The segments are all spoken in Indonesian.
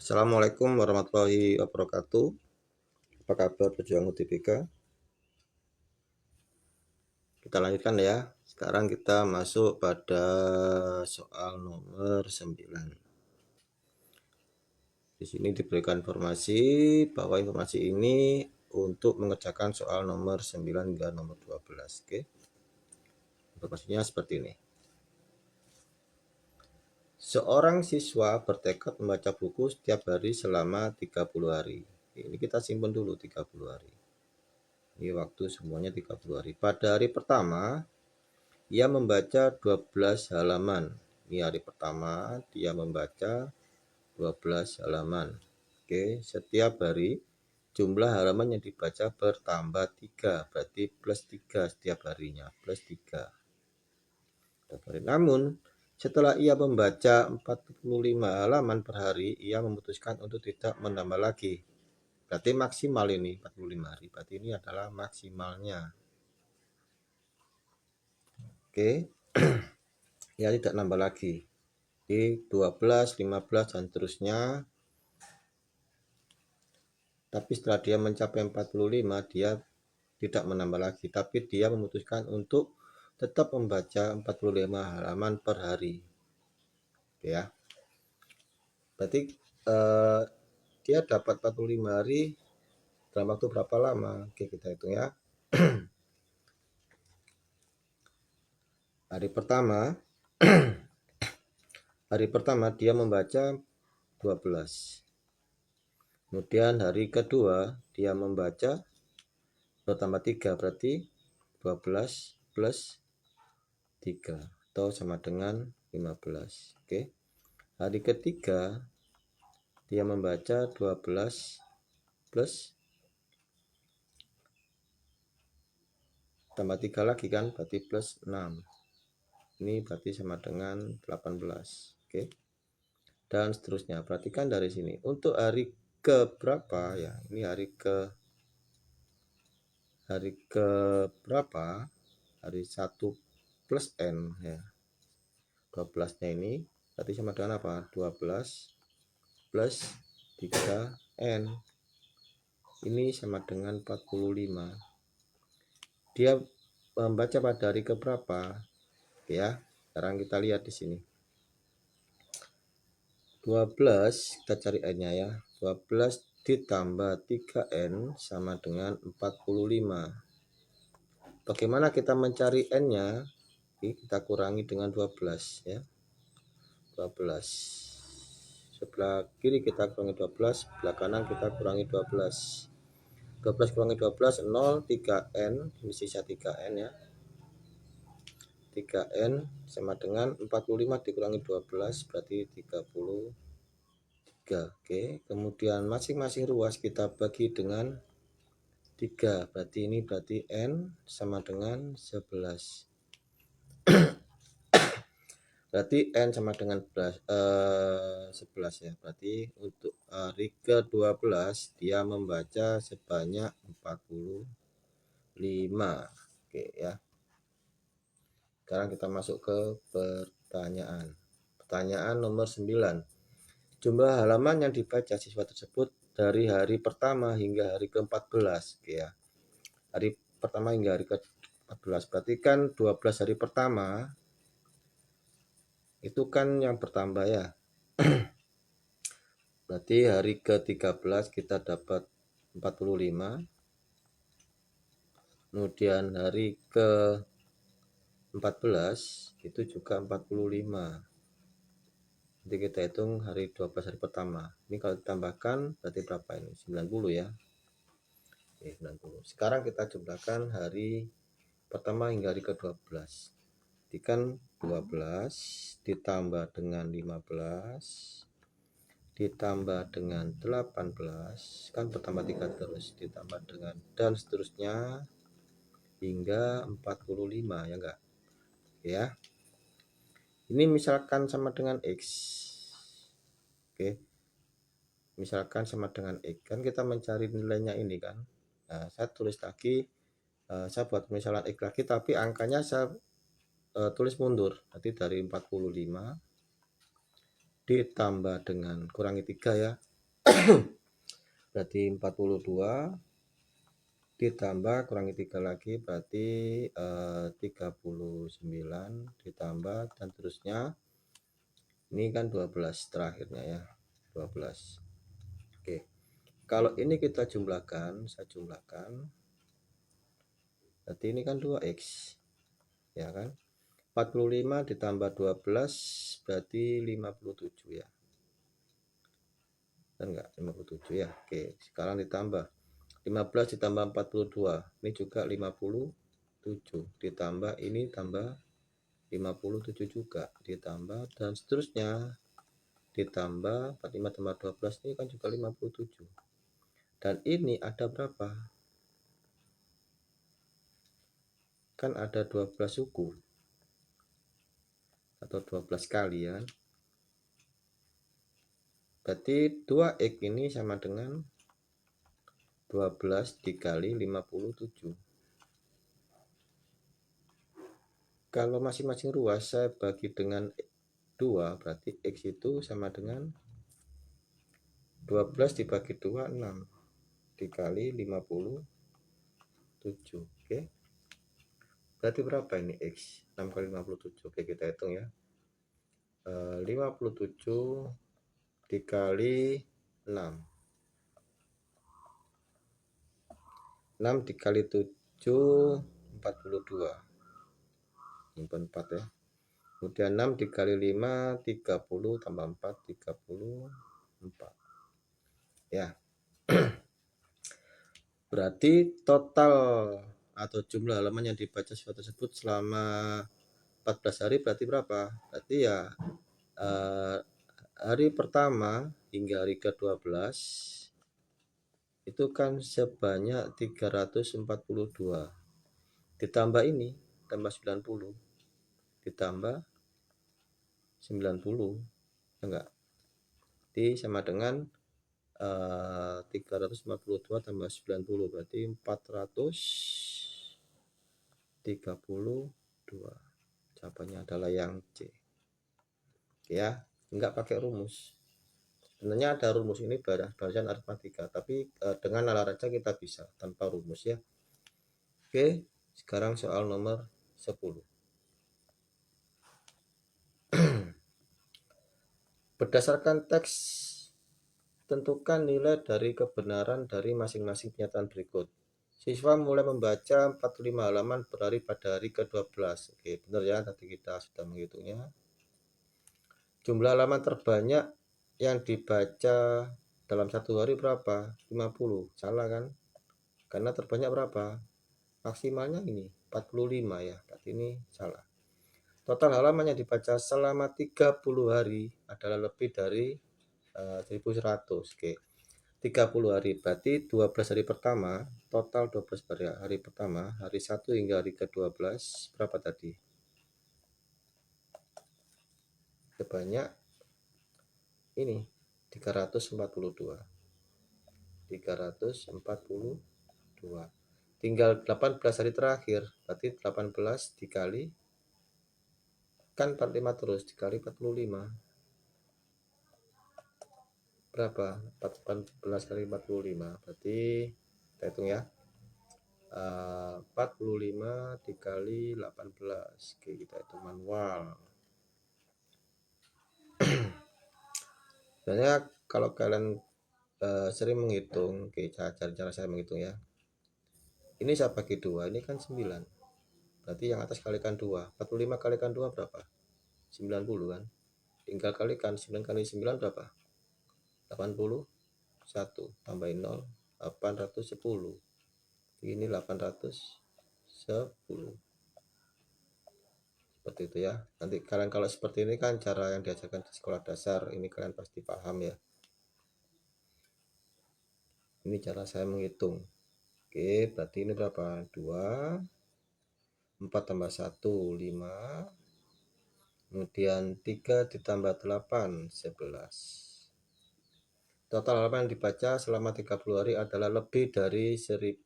Assalamualaikum warahmatullahi wabarakatuh. Apa kabar pejuang UTBK? Kita lanjutkan ya. Sekarang kita masuk pada soal nomor 9. Di sini diberikan informasi bahwa informasi ini untuk mengerjakan soal nomor 9 hingga nomor 12. Oke. Informasinya seperti ini. Seorang siswa bertekad membaca buku setiap hari selama 30 hari. Ini kita simpan dulu 30 hari. Ini waktu semuanya 30 hari. Pada hari pertama, ia membaca 12 halaman. Ini hari pertama, dia membaca 12 halaman. Oke, setiap hari jumlah halaman yang dibaca bertambah 3. Berarti plus 3 setiap harinya. Plus 3. Namun, setelah ia membaca 45 halaman per hari, ia memutuskan untuk tidak menambah lagi. Berarti maksimal ini 45 hari. Berarti ini adalah maksimalnya. Oke. Ya tidak nambah lagi. Di 12, 15 dan seterusnya. Tapi setelah dia mencapai 45, dia tidak menambah lagi, tapi dia memutuskan untuk tetap membaca 45 halaman per hari. Oke ya. Berarti dia dapat 45 hari dalam waktu berapa lama? Oke, kita hitung ya. Hari pertama hari pertama dia membaca 12. Kemudian hari kedua dia membaca bertambah 3, berarti 12 plus 3 atau sama dengan 15. Oke. Hari ketiga dia membaca 12 plus tambah 3 lagi kan, berarti plus 6. Ini berarti sama dengan 18. Oke. Dan seterusnya. Perhatikan dari sini. Untuk hari ke berapa ya? Ini hari ke berapa? Hari 1 plus N ya. 12-nya ini berarti sama dengan apa? 12 plus 3N. Ini sama dengan 45. Dia membaca pada hari ke berapa? Oke ya. Sekarang kita lihat di sini. 12 kita cari N-nya ya. 12 ditambah 3N sama dengan 45. Bagaimana kita mencari N-nya? Kita kurangi dengan 12 ya. 12. Sebelah kiri kita kurangi 12, sebelah kanan kita kurangi 12. 12 kurangi 12 0, 3N, ini sisa 3N ya. 3N sama dengan 45 dikurangi 12 berarti 33. Oke, kemudian masing-masing ruas kita bagi dengan 3. Berarti ini N sama dengan 11. Berarti N sama dengan 11 ya. Berarti untuk hari ke-12 dia membaca sebanyak 45. Oke ya. Sekarang kita masuk ke pertanyaan. Pertanyaan nomor 9. Jumlah halaman yang dibaca siswa tersebut dari hari pertama hingga hari ke-14. Oke ya. Hari pertama hingga hari ke-14. Berarti kan 12 hari pertama itu kan yang bertambah ya. Berarti hari ke-13 kita dapat 45. Kemudian hari ke-14 itu juga 45. Nanti kita hitung hari 12 hari pertama. Ini kalau ditambahkan berarti berapa ini? 90 ya. Oke, 90. Sekarang kita jumlahkan hari pertama hingga hari ke-12. Jadi kan 12 ditambah dengan 15 ditambah dengan 18 kan bertambah 3 terus, ditambah dengan dan seterusnya hingga 45 ya enggak? Ya. Ini misalkan sama dengan X. Oke. Misalkan sama dengan X. Kan kita mencari nilainya ini kan. Nah, saya tulis lagi, saya buat misalan X lagi tapi angkanya saya tulis mundur. Nanti dari 45 ditambah dengan kurangi 3 ya. Berarti 42 ditambah kurangi 3 lagi berarti 39 ditambah dan terusnya. Ini kan 12 terakhirnya ya, 12. Oke, kalau ini kita jumlahkan, saya jumlahkan, berarti ini kan 2x ya kan. 45 ditambah 12 berarti 57 ya, kan enggak 57 ya. Oke, sekarang ditambah 15 ditambah 42, ini juga 57, ditambah ini tambah 57 juga, ditambah dan seterusnya, ditambah 45 tambah 12 ini kan juga 57. Dan ini ada berapa? Kan ada 12 suku atau 12 kali ya. Berarti 2x ini sama dengan 12 dikali 57. Kalau masing-masing ruas saya bagi dengan 2, berarti x itu sama dengan 12 dibagi 2, 6 dikali 57. Oke, berarti berapa ini x? 6 kali 57. Oke, kita hitung ya. 57 dikali 6. 6 dikali 7, 42. Simpan 4 ya. Kemudian 6 dikali 5, 30 tambah 4, 34. Ya. Berarti total atau jumlah halaman yang dibaca siswa tersebut selama 14 hari berarti berapa? Berarti ya hari pertama hingga hari ke-12 itu kan sebanyak 342. Ditambah ini, tambah 90. Ditambah 90. Enggak. Jadi sama dengan 342 tambah 90 berarti 432. Jawabannya adalah yang C. Ya, enggak pakai rumus. Sebenarnya ada rumus ini barisan aritmatika, tapi dengan nalar aja kita bisa tanpa rumus ya. Oke, sekarang soal nomor 10. Berdasarkan teks, tentukan nilai dari kebenaran dari masing-masing pernyataan berikut. Siswa mulai membaca 45 halaman per hari pada hari ke-12. Oke, benar ya, tadi kita sudah menghitungnya. Jumlah halaman terbanyak yang dibaca dalam satu hari berapa? 50. Salah kan? Karena terbanyak berapa? Maksimalnya ini 45 ya. Berarti ini salah. Total halaman yang dibaca selama 30 hari adalah lebih dari 1100. Oke. 30 hari berarti 12 hari pertama, total 12 hari pertama, hari 1 hingga hari ke-12 berapa tadi? Sebanyak ini 342. 342. Tinggal 18 hari terakhir, berarti 18 dikali kan 45 terus dikali 45. Berapa? 14 kali 45. Berarti kita hitung ya. 45 dikali 18. Oke, kita hitung manual. Sebenarnya kalau kalian sering menghitung, oke, cara saya menghitung ya. Ini saya bagi 2, ini kan 9. Berarti yang atas kalikan 2. 45 kalikan 2 berapa? 90 kan. Tinggal kalikan 9 kali 9 berapa? 81. Tambahin 0, 810. Ini 810. Seperti itu ya. Nanti kalian kalau seperti ini kan cara yang diajarkan di sekolah dasar, ini kalian pasti paham ya. Ini cara saya menghitung. Oke, berarti ini berapa? 2, 4 tambah 1, 5. Kemudian 3 ditambah 8, 11. Total halaman yang dibaca selama 30 hari adalah lebih dari 1100.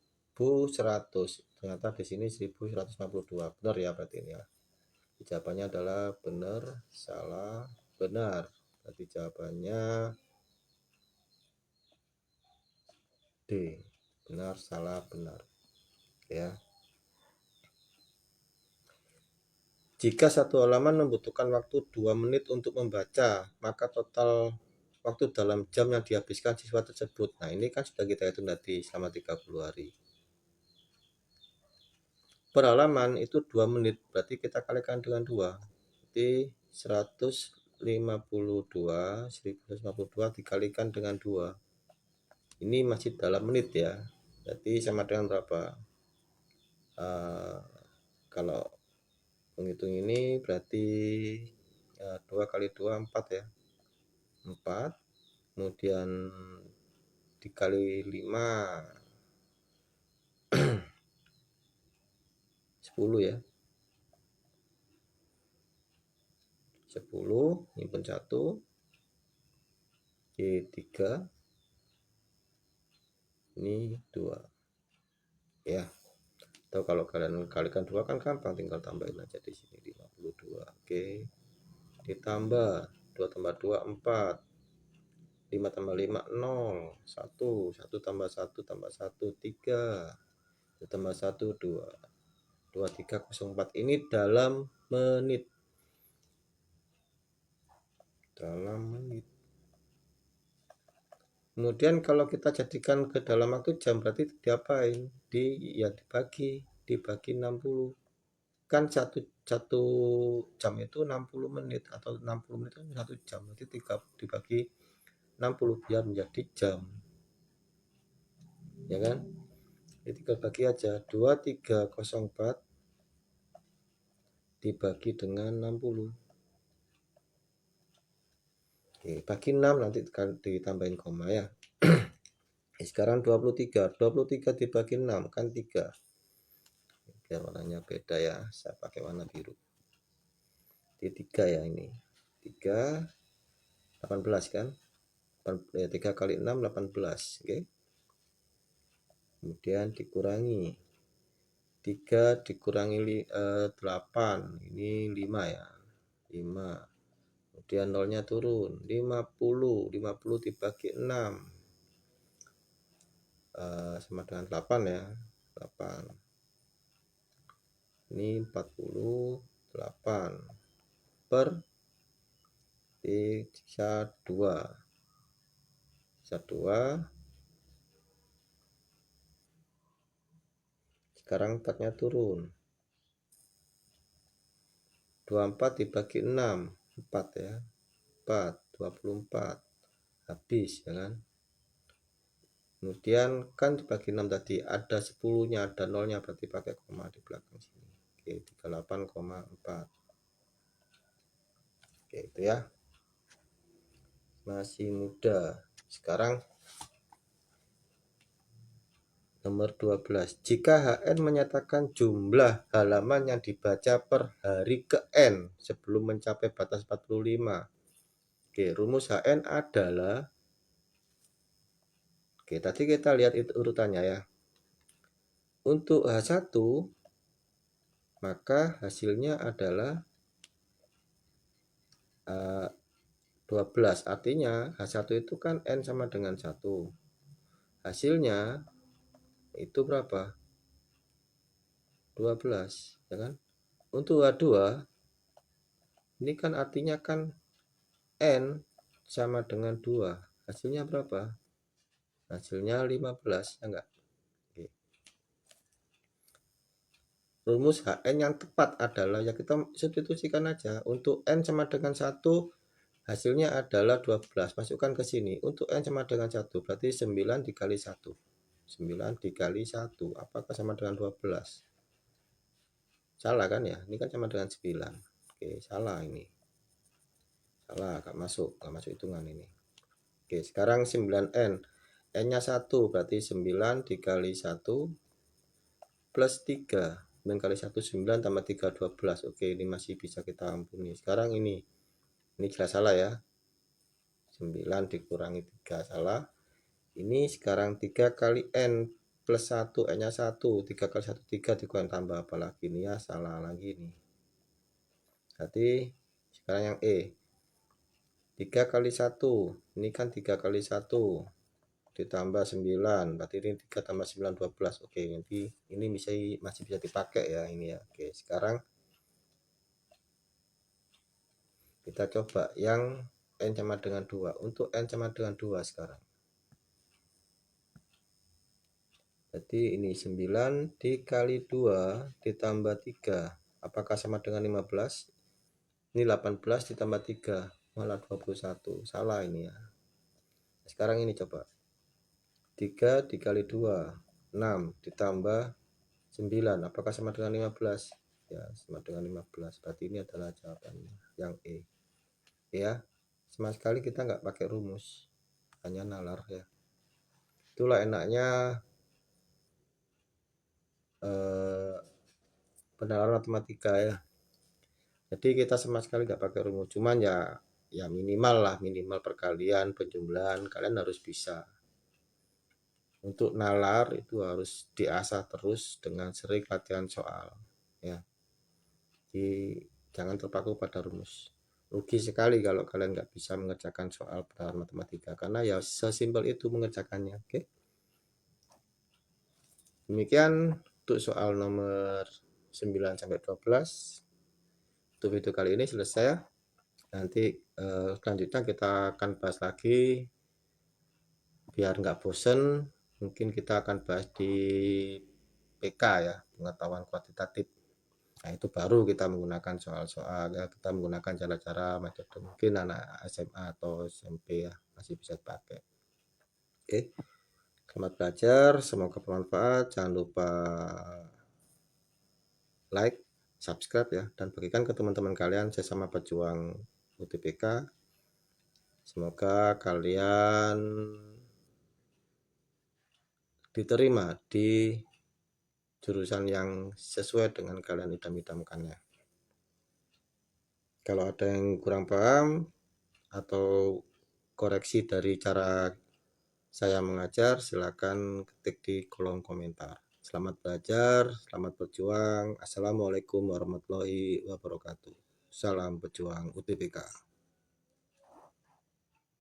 Ternyata di sini 1152. Benar ya berarti ini ya. Jawabannya adalah benar, salah, benar. Berarti jawabannya D. Benar, salah, benar. Ya. Jika satu halaman membutuhkan waktu 2 menit untuk membaca, maka total waktu dalam jam yang dihabiskan siswa tersebut. Nah, ini kan sudah kita hitung tadi selama 30 hari. Per halaman itu 2 menit, berarti kita kalikan dengan 2. Jadi 1152 dikalikan dengan 2. Ini masih dalam menit ya. Jadi sama dengan berapa? Kalau menghitung ini berarti 2 kali 2 4 ya. 4, kemudian dikali 5 10 ya. 10 nyimpen 1 3 ini 2 ya. Atau kalau kalian kalikan 2 kan gampang, tinggal tambahin aja di sini 52. Oke. Ditambah 2 tambah 2 4. 5 tambah 5 0. 1 tambah 1 tambah 1 3. 1 tambah 1 2. 2304 ini dalam menit. Dalam menit. Kemudian kalau kita jadikan ke dalam waktu jam berarti diapain? Dibagi 60. Kan satu jam itu 60 menit atau 60 menit itu 1 jam. Berarti 3 dibagi 60 biar menjadi jam. Ya kan? Jadi tinggal bagi aja 2304 dibagi dengan 60. Oke, bagi 6 nanti ditambahin koma ya. Sekarang 23 dibagi 6 kan 3. Biar warnanya beda ya, saya pakai warna biru. Jadi 3 ya ini. 3 18 kan? 3 kali 6 18, oke. Kemudian dikurangi 3 dikurangi 8, ini 5 ya. 5. Kemudian nolnya turun 50 dibagi 6 sama dengan 8 ya. 8 ini 48 per sisa 2 sekarang 4 nya turun 24 dibagi 6 4 ya. 4 24 habis ya kan. Kemudian kan dibagi 6 tadi ada 10 nya ada nolnya, berarti pakai koma di belakang sini. Oke, 38,4. Oke, itu ya. Masih muda. Sekarang nomor 12. Jika HN menyatakan jumlah halaman yang dibaca per hari ke N sebelum mencapai batas 45. Oke, rumus HN adalah, oke, tadi kita lihat itu urutannya ya. Untuk H1 maka hasilnya adalah 12. Artinya H1 itu kan N sama dengan 1. Hasilnya itu berapa? 12 ya kan. Untuk H2 ini kan artinya kan N sama dengan 2. Hasilnya berapa? Hasilnya 15 ya enggak? Oke. Rumus HN yang tepat adalah ya kita substitusikan aja. Untuk N sama dengan 1 hasilnya adalah 12. Masukkan ke sini. Untuk N sama dengan 1 berarti 9 dikali 1. 9 dikali 1 apakah sama dengan 12? Salah kan ya? Ini kan sama dengan 9. Oke, salah ini. Salah, gak masuk hitungan ini. Oke, sekarang 9N. N-nya 1 berarti 9 dikali 1 plus 3. 9 kali 1 9 tambah 3 12. Oke, ini masih bisa kita ampuni. Sekarang ini jelas salah ya. 9 dikurangi 3 salah. Ini sekarang 3 kali N plus 1, N nya 1, 3 kali 1 3 dikurangi tambah apa lagi nih ya, salah lagi nih. Berarti sekarang yang E 3 kali 1, ini kan 3 kali 1 ditambah 9, berarti ini 3 tambah 9 12. Oke, nanti ini masih bisa dipakai ya ini ya. Oke, sekarang kita coba yang n sama dengan 2. Untuk n sama dengan 2 sekarang. Jadi ini 9 dikali 2 ditambah 3. Apakah sama dengan 15? Ini 18 ditambah 3. Malah 21. Salah ini ya. Sekarang ini coba. 3 dikali 2. 6 ditambah 9. Apakah sama dengan 15? Ya, sama dengan 15. Berarti ini adalah jawabannya. Yang E. Ya, sama sekali kita nggak pakai rumus. Hanya nalar ya. Itulah enaknya penalaran matematika ya. Jadi kita sama sekali nggak pakai rumus, cuman ya minimal perkalian, penjumlahan kalian harus bisa. Untuk nalar itu harus diasah terus dengan sering latihan soal ya. Jadi jangan terpaku pada rumus. Rugi sekali kalau kalian nggak bisa mengerjakan soal penalaran matematika karena ya sesimpel itu mengerjakannya. Oke. Demikian untuk soal nomor 9 sampai 12. Untuk video kali ini selesai ya. Nanti selanjutnya kita akan bahas lagi biar nggak bosen. Mungkin kita akan bahas di PK ya, pengetahuan kuantitatif. Nah itu baru kita menggunakan soal-soal ya, kita menggunakan cara-cara metode mungkin anak SMA atau SMP ya masih bisa dipakai. Oke, selamat belajar, semoga bermanfaat. Jangan lupa like, subscribe ya, dan bagikan ke teman-teman kalian sesama pejuang UTBK. Semoga kalian diterima di jurusan yang sesuai dengan kalian idam-idamkannya. Kalau ada yang kurang paham atau koreksi dari cara saya mengajar, silakan ketik di kolom komentar. Selamat belajar, selamat berjuang. Assalamualaikum warahmatullahi wabarakatuh. Salam pejuang UTBK.